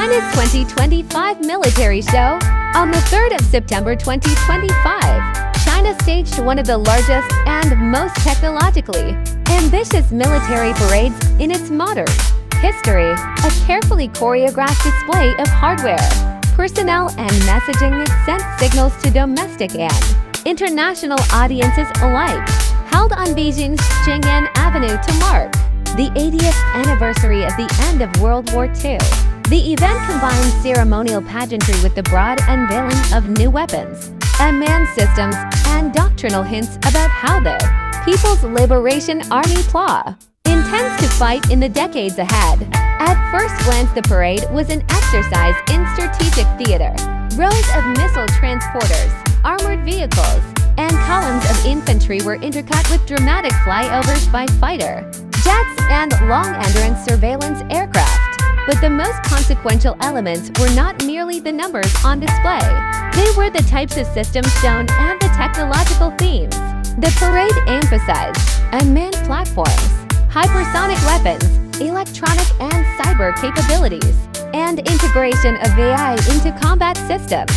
China's 2025 military show. On the 3rd of September 2025, China staged one of the largest and most technologically ambitious military parades in its modern history, a carefully choreographed display of hardware, personnel, and messaging that sent signals to domestic and international audiences alike. Held on Beijing's Qing'an Avenue to mark the 80th anniversary of the end of World War II. The event combines ceremonial pageantry with the broad unveiling of new weapons, unmanned systems, and doctrinal hints about how the People's Liberation Army PLA intends to fight in the decades ahead. At first glance, the parade was an exercise in strategic theater. Rows of missile transporters, armored vehicles, and columns of infantry were intercut with dramatic flyovers by fighter jets and long-endurance surveillance aircraft. But the most consequential elements were not merely the numbers on display. They were the types of systems shown and the technological themes. The parade emphasized unmanned platforms, hypersonic weapons, electronic and cyber capabilities, and integration of AI into combat systems.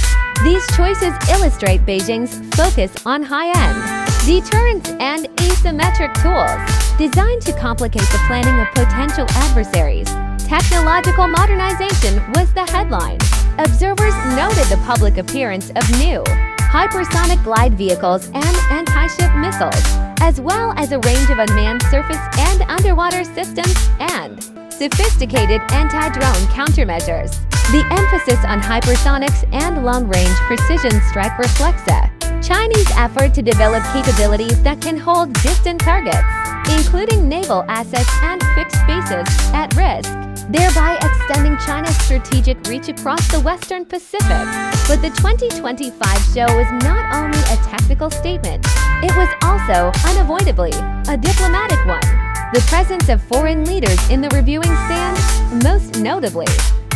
These choices illustrate Beijing's focus on high-end deterrence and asymmetric tools designed to complicate the planning of potential adversaries. Technological modernization was the headline. Observers noted the public appearance of new hypersonic glide vehicles and anti-ship missiles, as well as a range of unmanned surface and underwater systems and sophisticated anti-drone countermeasures. The emphasis on hypersonics and long-range precision strike reflects a Chinese effort to develop capabilities that can hold distant targets, including naval assets and fixed bases, at risk, thereby extending China's strategic reach across the Western Pacific. But the 2025 show was not only a technical statement, it was also, unavoidably, a diplomatic one. The presence of foreign leaders in the reviewing stand, most notably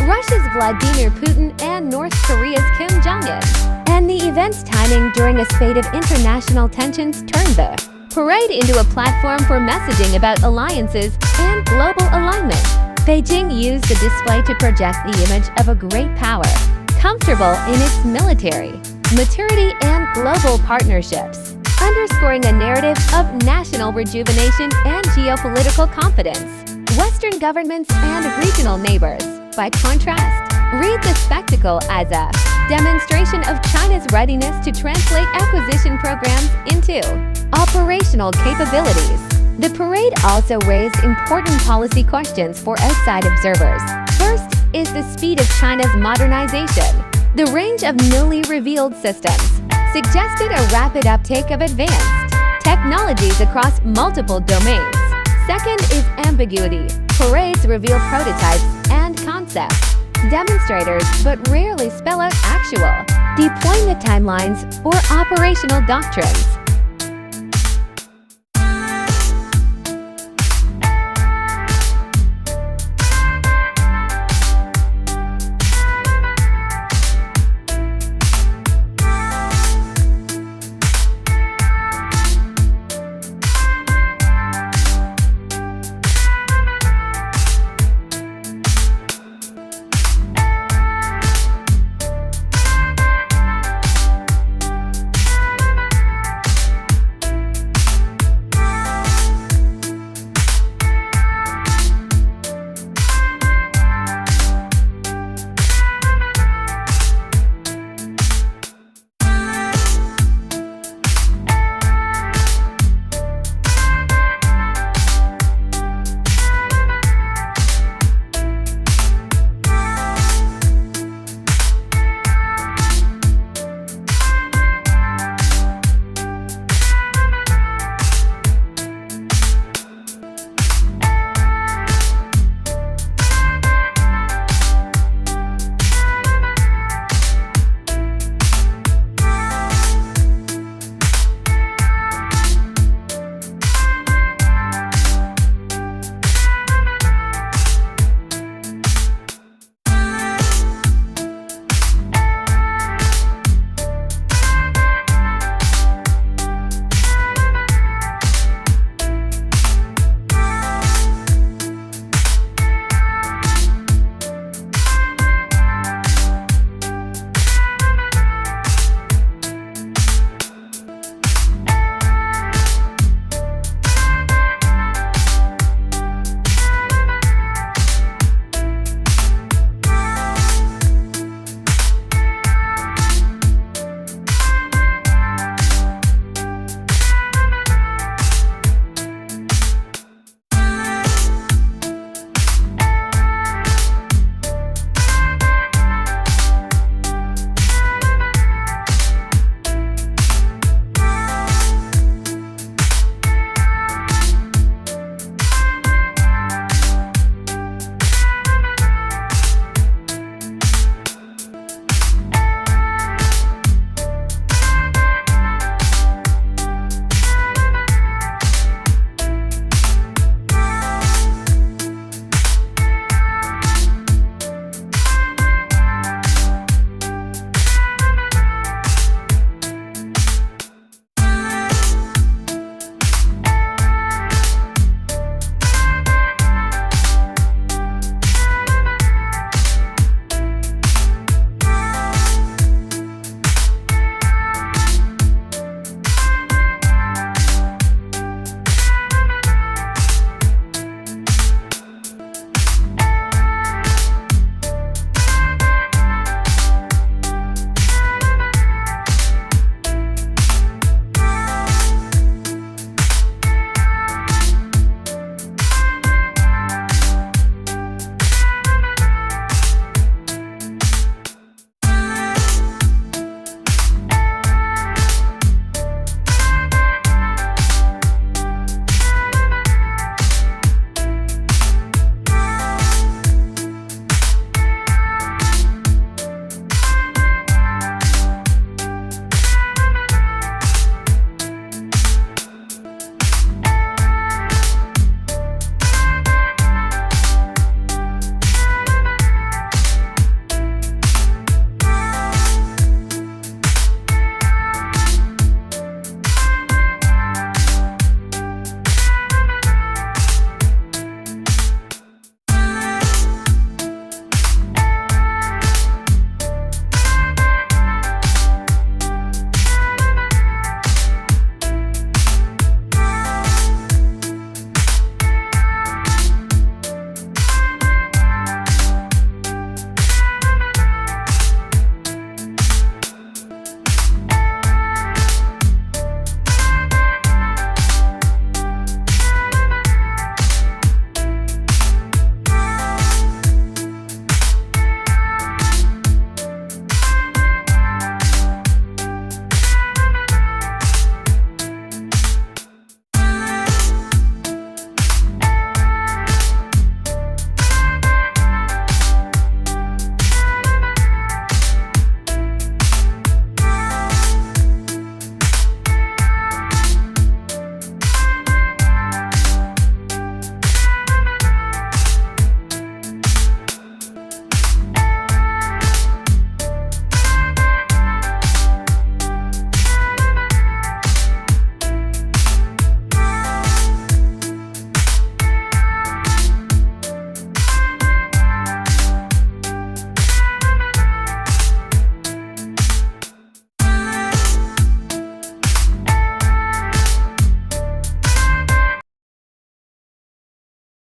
Russia's Vladimir Putin and North Korea's Kim Jong-un, and the event's timing during a spate of international tensions turned the parade into a platform for messaging about alliances and global alignment. Beijing used the display to project the image of a great power, comfortable in its military maturity and global partnerships, underscoring a narrative of national rejuvenation and geopolitical confidence. Western governments and regional neighbors, by contrast, read the spectacle as a demonstration of China's readiness to translate acquisition programs into operational capabilities. The parade also raised important policy questions for outside observers. First is the speed of China's modernization. The range of newly revealed systems suggested a rapid uptake of advanced technologies across multiple domains. Second is ambiguity. Parades reveal prototypes and concepts, demonstrators, but rarely spell out actual deployment timelines or operational doctrines.